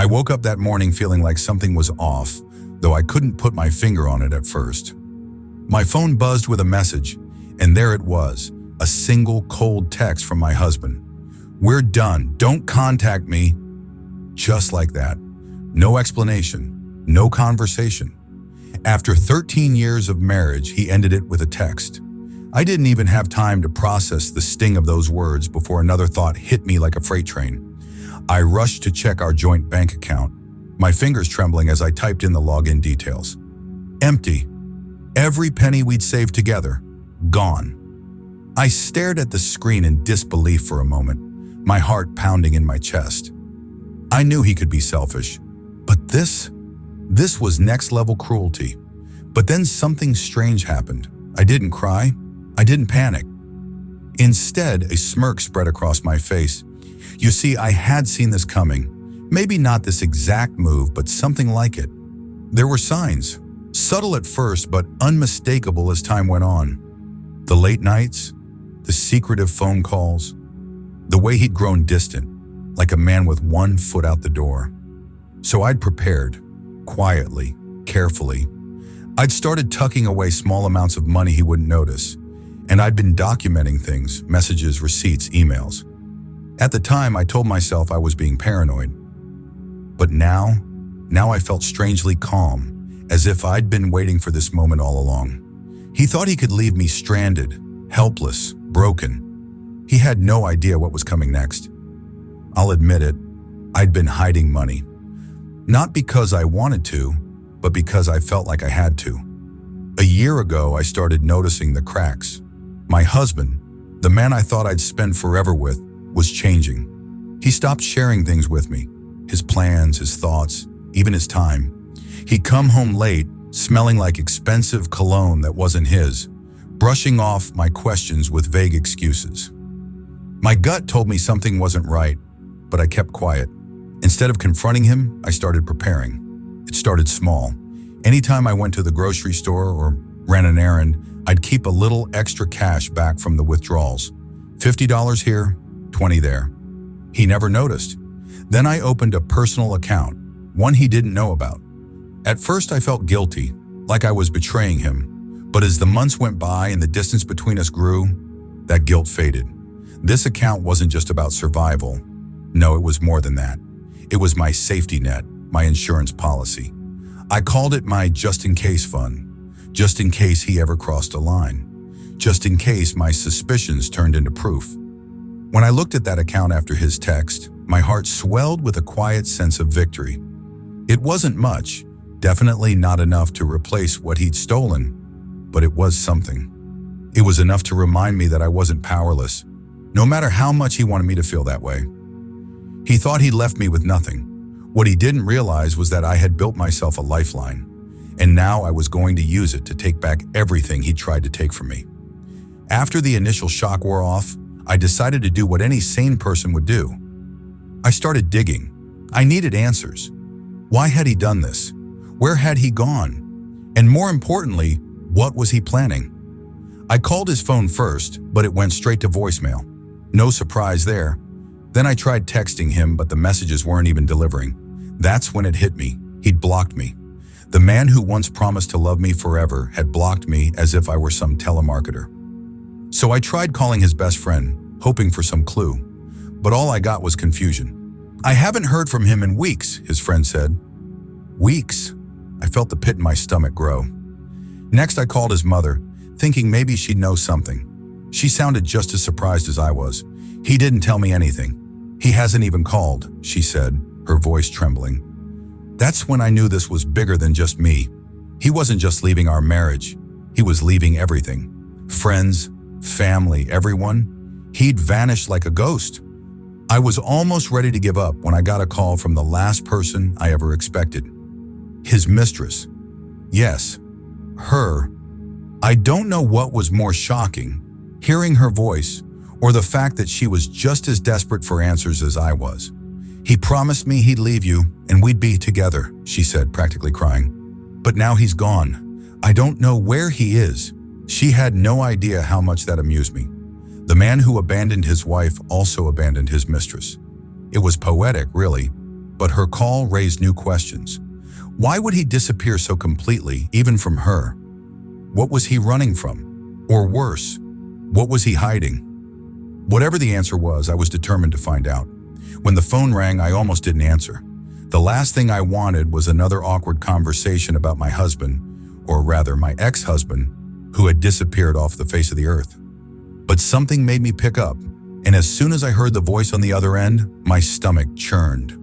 woke up that morning feeling like something was off, though I couldn't put my finger on it at first. My phone buzzed with a message, and there it was, a single cold text from my husband. "We're done. Don't contact me." Just like that. No explanation, no conversation. After 13 years of marriage, he ended it with a text. I didn't even have time to process the sting of those words before another thought hit me like a freight train. I rushed to check our joint bank account, my fingers trembling as I typed in the login details. Empty. Every penny we'd saved together, gone. I stared at the screen in disbelief for a moment, my heart pounding in my chest. I knew he could be selfish, but this was next-level cruelty. But then something strange happened. I didn't cry. I didn't panic. Instead, a smirk spread across my face. You see, I had seen this coming. Maybe not this exact move, but something like it. There were signs, subtle at first, but unmistakable as time went on. The late nights, the secretive phone calls, the way he'd grown distant, like a man with one foot out the door. So I'd prepared, quietly, carefully. I'd started tucking away small amounts of money he wouldn't notice, and I'd been documenting things, messages, receipts, emails. At the time, I told myself I was being paranoid. But now I felt strangely calm, as if I'd been waiting for this moment all along. He thought he could leave me stranded, helpless, broken. He had no idea what was coming next. I'll admit it, I'd been hiding money. Not because I wanted to, but because I felt like I had to. A year ago, I started noticing the cracks. My husband, the man I thought I'd spend forever with, was changing. He stopped sharing things with me, his plans, his thoughts, even his time. He'd come home late, smelling like expensive cologne that wasn't his, brushing off my questions with vague excuses. My gut told me something wasn't right, but I kept quiet. Instead of confronting him, I started preparing. It started small. Anytime I went to the grocery store or ran an errand, I'd keep a little extra cash back from the withdrawals. $50 here, $20 there. He never noticed. Then I opened a personal account, one he didn't know about. At first I felt guilty, like I was betraying him. But as the months went by and the distance between us grew, that guilt faded. This account wasn't just about survival. No, it was more than that. It was my safety net, my insurance policy. I called it my just-in-case fund, just in case he ever crossed a line, just in case my suspicions turned into proof. When I looked at that account after his text, my heart swelled with a quiet sense of victory. It wasn't much, definitely not enough to replace what he'd stolen, but it was something. It was enough to remind me that I wasn't powerless, no matter how much he wanted me to feel that way. He thought he'd left me with nothing. What he didn't realize was that I had built myself a lifeline, and now I was going to use it to take back everything he tried to take from me. After the initial shock wore off, I decided to do what any sane person would do. I started digging. I needed answers. Why had he done this? Where had he gone? And more importantly, what was he planning? I called his phone first, but it went straight to voicemail. No surprise there. Then I tried texting him, but the messages weren't even delivering. That's when it hit me. He'd blocked me. The man who once promised to love me forever had blocked me as if I were some telemarketer. So I tried calling his best friend, hoping for some clue. But all I got was confusion. "I haven't heard from him in weeks," his friend said. Weeks? I felt the pit in my stomach grow. Next, I called his mother, thinking maybe she'd know something. She sounded just as surprised as I was. "He didn't tell me anything. He hasn't even called," she said, her voice trembling. That's when I knew this was bigger than just me. He wasn't just leaving our marriage. He was leaving everything. Friends, family, everyone. He'd vanished like a ghost. I was almost ready to give up when I got a call from the last person I ever expected. His mistress. Yes, her. I don't know what was more shocking, hearing her voice, or the fact that she was just as desperate for answers as I was. "He promised me he'd leave you, and we'd be together," she said, practically crying. "But now he's gone. I don't know where he is." She had no idea how much that amused me. The man who abandoned his wife also abandoned his mistress. It was poetic, really. but her call raised new questions. Why would he disappear so completely, even from her? What was he running from? Or worse, what was he hiding? Whatever the answer was, I was determined to find out. When the phone rang, I almost didn't answer. The last thing I wanted was another awkward conversation about my husband, or rather my ex-husband, who had disappeared off the face of the earth. But something made me pick up, and as soon as I heard the voice on the other end, my stomach churned.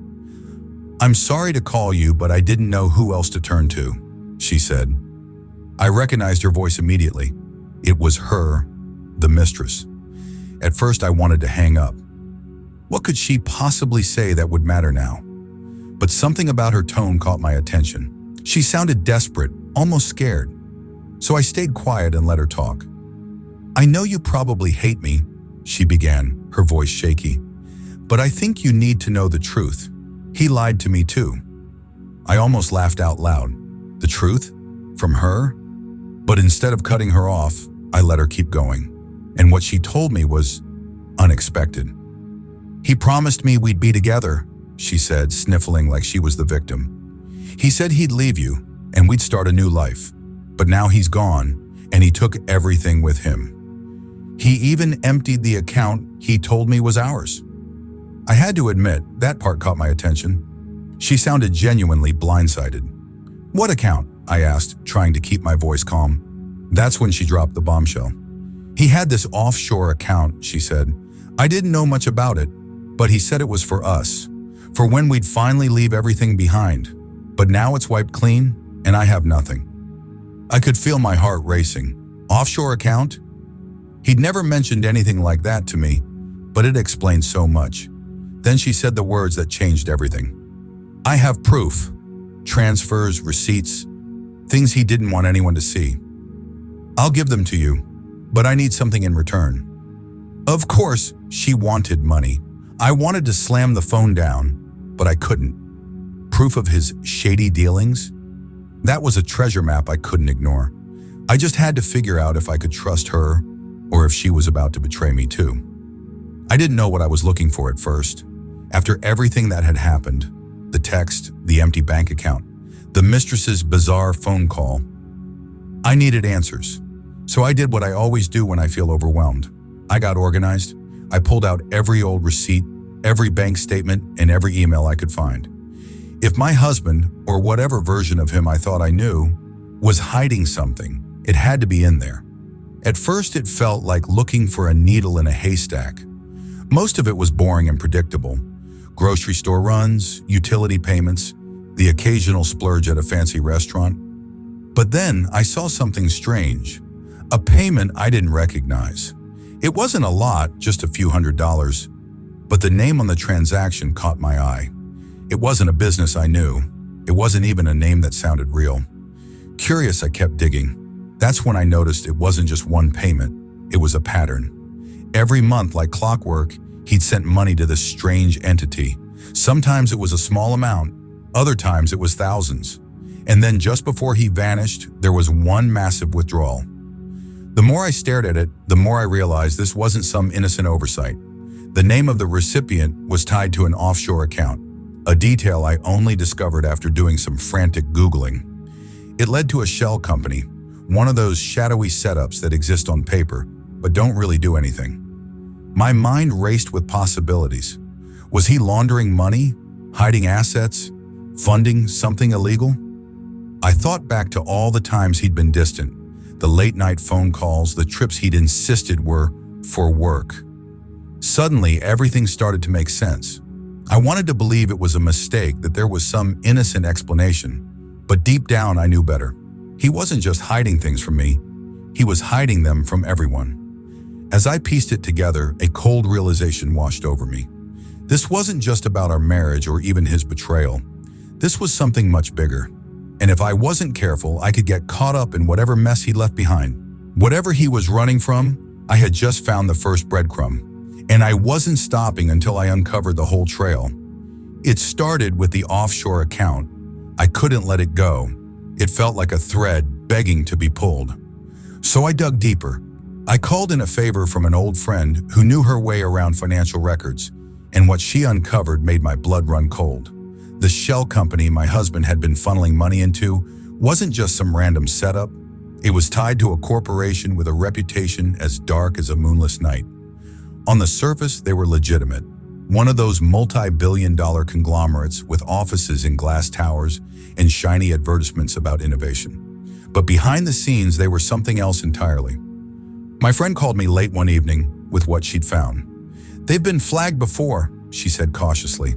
"I'm sorry to call you, but I didn't know who else to turn to," she said. I recognized her voice immediately. It was her, the mistress. At first, I wanted to hang up. What could she possibly say that would matter now? But something about her tone caught my attention. She sounded desperate, almost scared. So I stayed quiet and let her talk. "I know you probably hate me," she began, her voice shaky. "But I think you need to know the truth. He lied to me too." I almost laughed out loud. The truth? From her? But instead of cutting her off, I let her keep going. And what she told me was unexpected. "He promised me we'd be together," she said, sniffling like she was the victim. "He said he'd leave you, and we'd start a new life. But now he's gone, and he took everything with him. He even emptied the account he told me was ours." I had to admit, that part caught my attention. She sounded genuinely blindsided. "What account?" I asked, trying to keep my voice calm. That's when she dropped the bombshell. "He had this offshore account," she said. "I didn't know much about it, but he said it was for us, for when we'd finally leave everything behind. But now it's wiped clean, and I have nothing." I could feel my heart racing. Offshore account? He'd never mentioned anything like that to me, but it explained so much. Then she said the words that changed everything. "I have proof. Transfers, receipts, things he didn't want anyone to see. I'll give them to you, but I need something in return." Of course, she wanted money. I wanted to slam the phone down, but I couldn't. Proof of his shady dealings? That was a treasure map I couldn't ignore. I just had to figure out if I could trust her or if she was about to betray me too. I didn't know what I was looking for at first. After everything that had happened, the text, the empty bank account, the mistress's bizarre phone call, I needed answers. So I did what I always do when I feel overwhelmed. I got organized. I pulled out every old receipt, every bank statement, and every email I could find. If my husband, or whatever version of him I thought I knew, was hiding something, it had to be in there. At first, it felt like looking for a needle in a haystack. Most of it was boring and predictable. Grocery store runs, utility payments, the occasional splurge at a fancy restaurant. But then I saw something strange. A payment I didn't recognize. It wasn't a lot, just a few $100s, but the name on the transaction caught my eye. It wasn't a business I knew. It wasn't even a name that sounded real. Curious, I kept digging. That's when I noticed it wasn't just one payment. It was a pattern. Every month, like clockwork, he'd sent money to this strange entity. Sometimes it was a small amount, other times it was thousands. And then just before he vanished, there was one massive withdrawal. The more I stared at it, the more I realized this wasn't some innocent oversight. The name of the recipient was tied to an offshore account, a detail I only discovered after doing some frantic Googling. It led to a shell company, one of those shadowy setups that exist on paper, but don't really do anything. My mind raced with possibilities. Was he laundering money, hiding assets, funding something illegal? I thought back to all the times he'd been distant, the late-night phone calls, the trips he'd insisted were for work. Suddenly, everything started to make sense. I wanted to believe it was a mistake, that there was some innocent explanation, but deep down I knew better. He wasn't just hiding things from me, he was hiding them from everyone. As I pieced it together, a cold realization washed over me. This wasn't just about our marriage or even his betrayal. This was something much bigger. And if I wasn't careful, I could get caught up in whatever mess he left behind. Whatever he was running from, I had just found the first breadcrumb. And I wasn't stopping until I uncovered the whole trail. It started with the offshore account. I couldn't let it go. It felt like a thread begging to be pulled. So I dug deeper. I called in a favor from an old friend who knew her way around financial records, and what she uncovered made my blood run cold. The shell company my husband had been funneling money into wasn't just some random setup. It was tied to a corporation with a reputation as dark as a moonless night. On the surface, they were legitimate. One of those multi-billion-dollar conglomerates with offices in glass towers and shiny advertisements about innovation. But behind the scenes, they were something else entirely. My friend called me late one evening with what she'd found. "They've been flagged before," she said cautiously.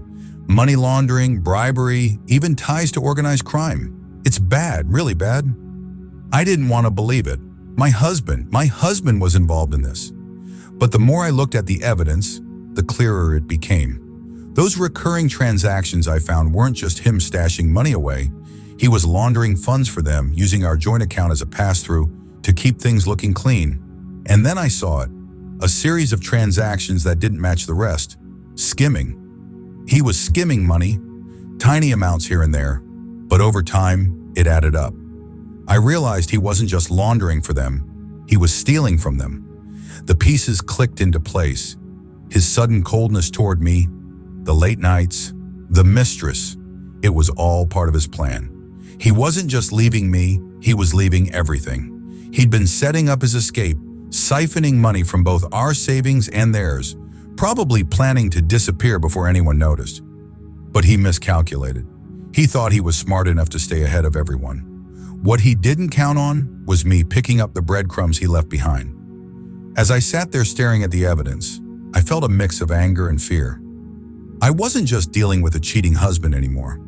"Money laundering, bribery, even ties to organized crime. It's bad, really bad." I didn't want to believe it. My husband was involved in this. But the more I looked at the evidence, the clearer it became. Those recurring transactions I found weren't just him stashing money away. He was laundering funds for them, using our joint account as a pass-through to keep things looking clean. And then I saw it. A series of transactions that didn't match the rest. Skimming. He was skimming money, tiny amounts here and there, but over time, it added up. I realized he wasn't just laundering for them, he was stealing from them. The pieces clicked into place. His sudden coldness toward me, the late nights, the mistress, it was all part of his plan. He wasn't just leaving me, he was leaving everything. He'd been setting up his escape, siphoning money from both our savings and theirs, probably planning to disappear before anyone noticed. But he miscalculated. He thought he was smart enough to stay ahead of everyone. What he didn't count on was me picking up the breadcrumbs he left behind. As I sat there staring at the evidence, I felt a mix of anger and fear. I wasn't just dealing with a cheating husband anymore.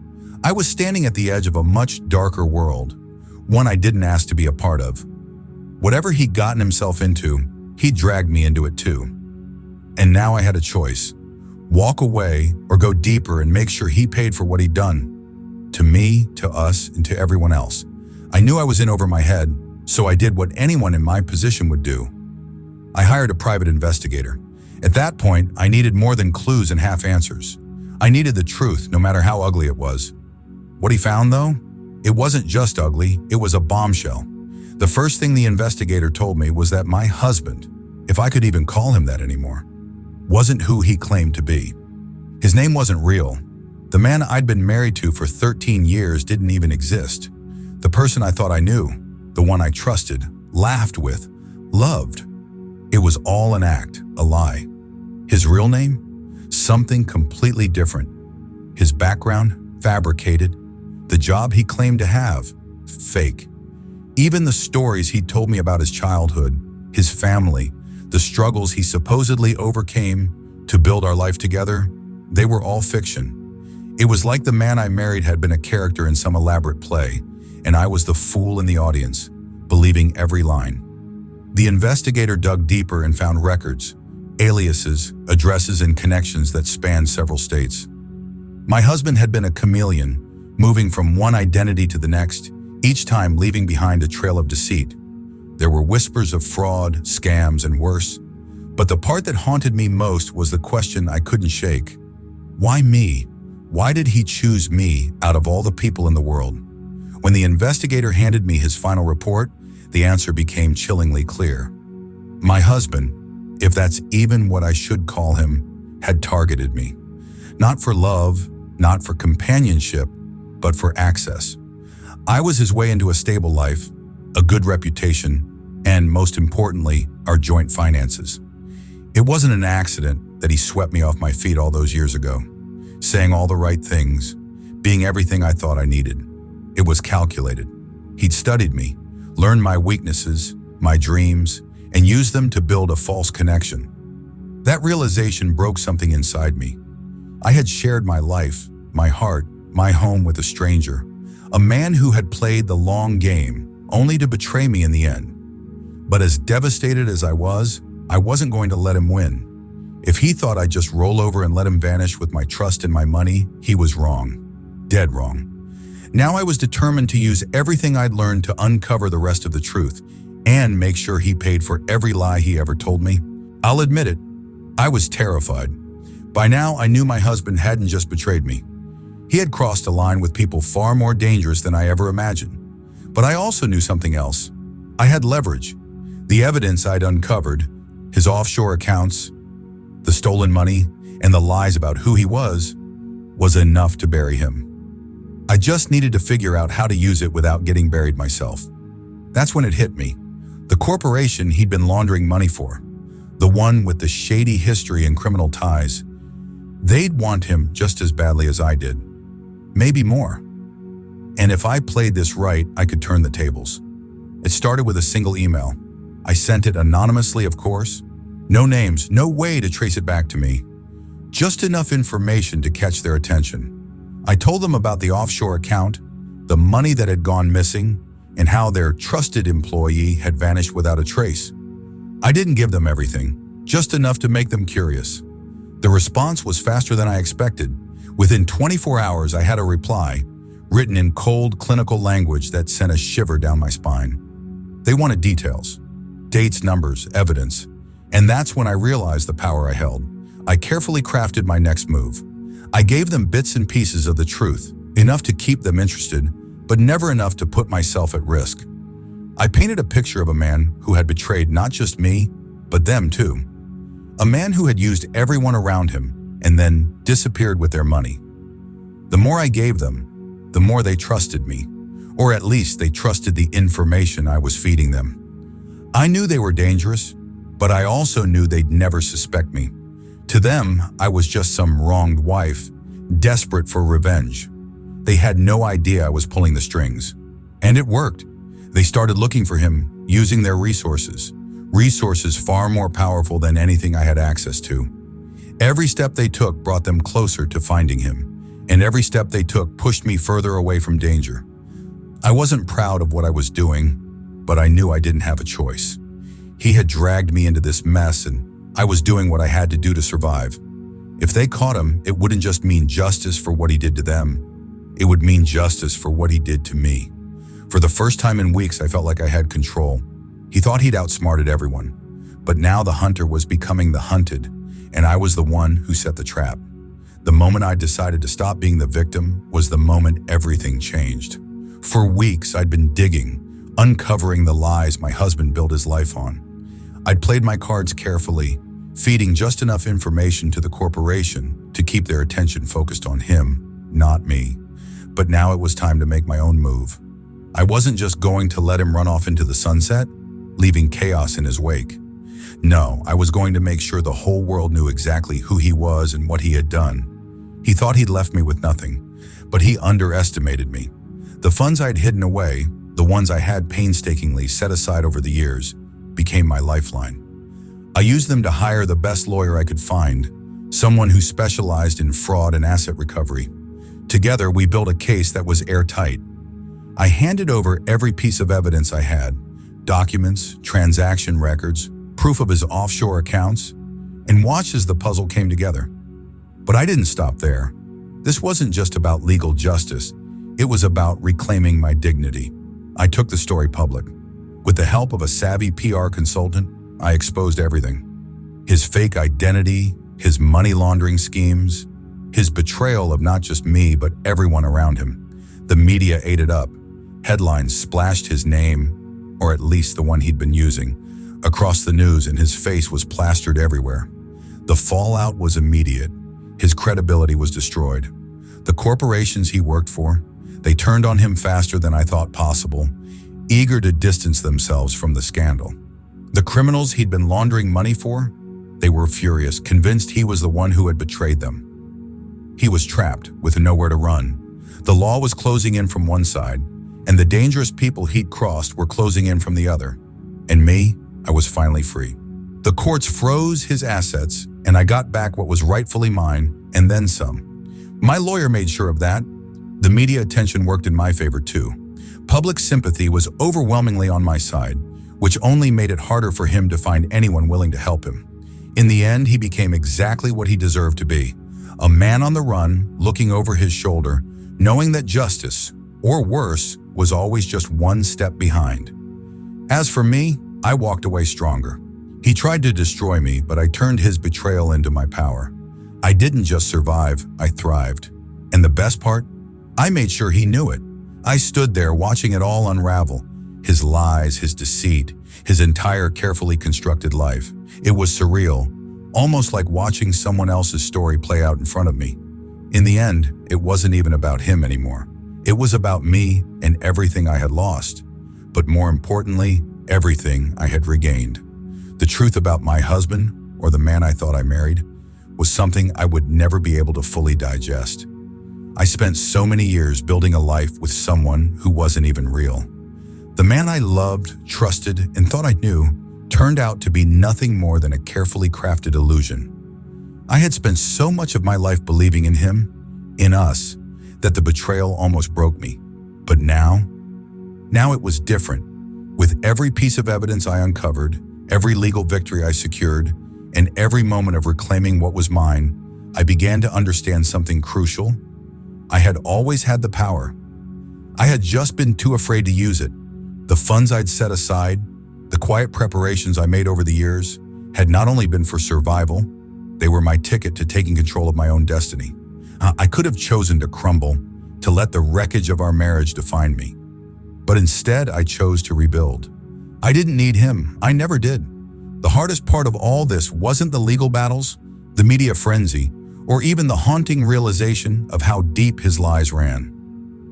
I was standing at the edge of a much darker world, one I didn't ask to be a part of. Whatever he'd gotten himself into, he dragged me into it too. And now I had a choice. Walk away or go deeper and make sure he paid for what he'd done. To me, to us, and to everyone else. I knew I was in over my head, so I did what anyone in my position would do. I hired a private investigator. At that point, I needed more than clues and half answers. I needed the truth, no matter how ugly it was. What he found, though? It wasn't just ugly, it was a bombshell. The first thing the investigator told me was that my husband, if I could even call him that anymore, wasn't who he claimed to be. His name wasn't real. The man I'd been married to for 13 years didn't even exist. The person I thought I knew, the one I trusted, laughed with, loved. It was all an act, a lie. His real name? Something completely different. His background? Fabricated. The job he claimed to have? Fake. Even the stories he told me about his childhood, his family, the struggles he supposedly overcame to build our life together, they were all fiction. It was like the man I married had been a character in some elaborate play, and I was the fool in the audience, believing every line. The investigator dug deeper and found records, aliases, addresses, and connections that spanned several states. My husband had been a chameleon, moving from one identity to the next, each time leaving behind a trail of deceit. There were whispers of fraud, scams, and worse. But the part that haunted me most was the question I couldn't shake. Why me? Why did he choose me out of all the people in the world? When the investigator handed me his final report, the answer became chillingly clear. My husband, if that's even what I should call him, had targeted me. Not for love, not for companionship, but for access. I was his way into a stable life, a good reputation, and most importantly, our joint finances. It wasn't an accident that he swept me off my feet all those years ago, saying all the right things, being everything I thought I needed. It was calculated. He'd studied me, learned my weaknesses, my dreams, and used them to build a false connection. That realization broke something inside me. I had shared my life, my heart, my home with a stranger, a man who had played the long game, only to betray me in the end. But as devastated as I wasn't going to let him win. If he thought I'd just roll over and let him vanish with my trust and my money, he was wrong. Dead wrong. Now I was determined to use everything I'd learned to uncover the rest of the truth and make sure he paid for every lie he ever told me. I'll admit it, I was terrified. By now, I knew my husband hadn't just betrayed me. He had crossed a line with people far more dangerous than I ever imagined. But I also knew something else. I had leverage. The evidence I'd uncovered, his offshore accounts, the stolen money, and the lies about who he was was enough to bury him. I just needed to figure out how to use it without getting buried myself. That's when it hit me. The corporation he'd been laundering money for, the one with the shady history and criminal ties, they'd want him just as badly as I did. Maybe more. And if I played this right, I could turn the tables. It started with a single email. I sent it anonymously, of course. No names, no way to trace it back to me. Just enough information to catch their attention. I told them about the offshore account, the money that had gone missing, and how their trusted employee had vanished without a trace. I didn't give them everything, just enough to make them curious. The response was faster than I expected. Within 24 hours, I had a reply, written in cold, clinical language that sent a shiver down my spine. They wanted details, dates, numbers, evidence, and that's when I realized the power I held. I carefully crafted my next move. I gave them bits and pieces of the truth, enough to keep them interested, but never enough to put myself at risk. I painted a picture of a man who had betrayed not just me, but them too. A man who had used everyone around him and then disappeared with their money. The more I gave them, the more they trusted me, or at least they trusted the information I was feeding them. I knew they were dangerous, but I also knew they'd never suspect me. To them, I was just some wronged wife, desperate for revenge. They had no idea I was pulling the strings. And it worked. They started looking for him, using their resources far more powerful than anything I had access to. Every step they took brought them closer to finding him, and every step they took pushed me further away from danger. I wasn't proud of what I was doing, but I knew I didn't have a choice. He had dragged me into this mess, and I was doing what I had to do to survive. If they caught him, it wouldn't just mean justice for what he did to them. It would mean justice for what he did to me. For the first time in weeks, I felt like I had control. He thought he'd outsmarted everyone. But now the hunter was becoming the hunted, and I was the one who set the trap. The moment I decided to stop being the victim was the moment everything changed. For weeks, I'd been digging, uncovering the lies my husband built his life on. I'd played my cards carefully, feeding just enough information to the corporation to keep their attention focused on him, not me. But now it was time to make my own move. I wasn't just going to let him run off into the sunset, leaving chaos in his wake. No, I was going to make sure the whole world knew exactly who he was and what he had done. He thought he'd left me with nothing, but he underestimated me. The funds I'd hidden away, the ones I had painstakingly set aside over the years, became my lifeline. I used them to hire the best lawyer I could find, someone who specialized in fraud and asset recovery. Together, we built a case that was airtight. I handed over every piece of evidence I had, documents, transaction records, proof of his offshore accounts, and watched as the puzzle came together. But I didn't stop there. This wasn't just about legal justice. It was about reclaiming my dignity. I took the story public. With the help of a savvy PR consultant, I exposed everything. His fake identity, his money laundering schemes, his betrayal of not just me, but everyone around him. The media ate it up. Headlines splashed his name, or at least the one he'd been using, across the news, and his face was plastered everywhere. The fallout was immediate. His credibility was destroyed. The corporations he worked for, they turned on him faster than I thought possible, eager to distance themselves from the scandal. The criminals he'd been laundering money for, they were furious, convinced he was the one who had betrayed them. He was trapped, with nowhere to run. The law was closing in from one side, and the dangerous people he'd crossed were closing in from the other. And me, I was finally free. The courts froze his assets, and I got back what was rightfully mine, and then some. My lawyer made sure of that. The media attention worked in my favor too. Public sympathy was overwhelmingly on my side, which only made it harder for him to find anyone willing to help him. In the end, he became exactly what he deserved to be, a man on the run, looking over his shoulder, knowing that justice, or worse, was always just one step behind. As for me, I walked away stronger. He tried to destroy me, but I turned his betrayal into my power. I didn't just survive, I thrived. And the best part? I made sure he knew it. I stood there watching it all unravel. His lies, his deceit, his entire carefully constructed life. It was surreal, almost like watching someone else's story play out in front of me. In the end, it wasn't even about him anymore. It was about me and everything I had lost. But more importantly, everything I had regained. The truth about my husband, or the man I thought I married, was something I would never be able to fully digest. I spent so many years building a life with someone who wasn't even real. The man I loved, trusted, and thought I knew turned out to be nothing more than a carefully crafted illusion. I had spent so much of my life believing in him, in us, that the betrayal almost broke me. But now it was different. With every piece of evidence I uncovered, every legal victory I secured, and every moment of reclaiming what was mine, I began to understand something crucial. I had always had the power. I had just been too afraid to use it. The funds I'd set aside, the quiet preparations I made over the years, had not only been for survival, they were my ticket to taking control of my own destiny. I could have chosen to crumble, to let the wreckage of our marriage define me. But instead, I chose to rebuild. I didn't need him. I never did. The hardest part of all this wasn't the legal battles, the media frenzy, or even the haunting realization of how deep his lies ran.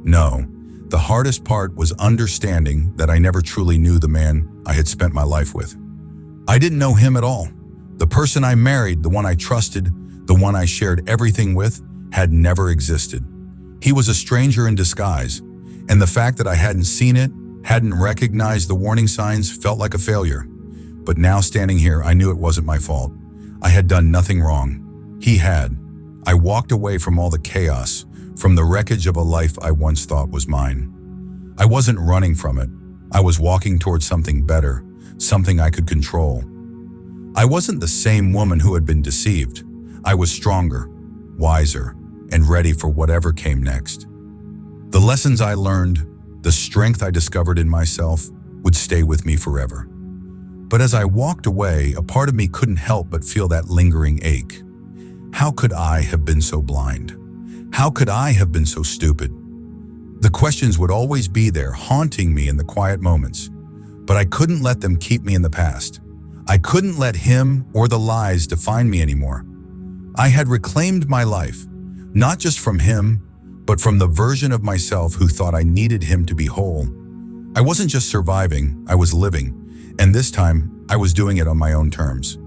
No, the hardest part was understanding that I never truly knew the man I had spent my life with. I didn't know him at all. The person I married, the one I trusted, the one I shared everything with, had never existed. He was a stranger in disguise, and the fact that I hadn't seen it, hadn't recognized the warning signs, felt like a failure. But now standing here, I knew it wasn't my fault. I had done nothing wrong. He had. I walked away from all the chaos, from the wreckage of a life I once thought was mine. I wasn't running from it. I was walking towards something better, something I could control. I wasn't the same woman who had been deceived. I was stronger, wiser, and ready for whatever came next. The lessons I learned, the strength I discovered in myself, would stay with me forever. But as I walked away, a part of me couldn't help but feel that lingering ache. How could I have been so blind? How could I have been so stupid? The questions would always be there, haunting me in the quiet moments. But I couldn't let them keep me in the past. I couldn't let him or the lies define me anymore. I had reclaimed my life, not just from him, but from the version of myself who thought I needed him to be whole. I wasn't just surviving, I was living, and this time I was doing it on my own terms.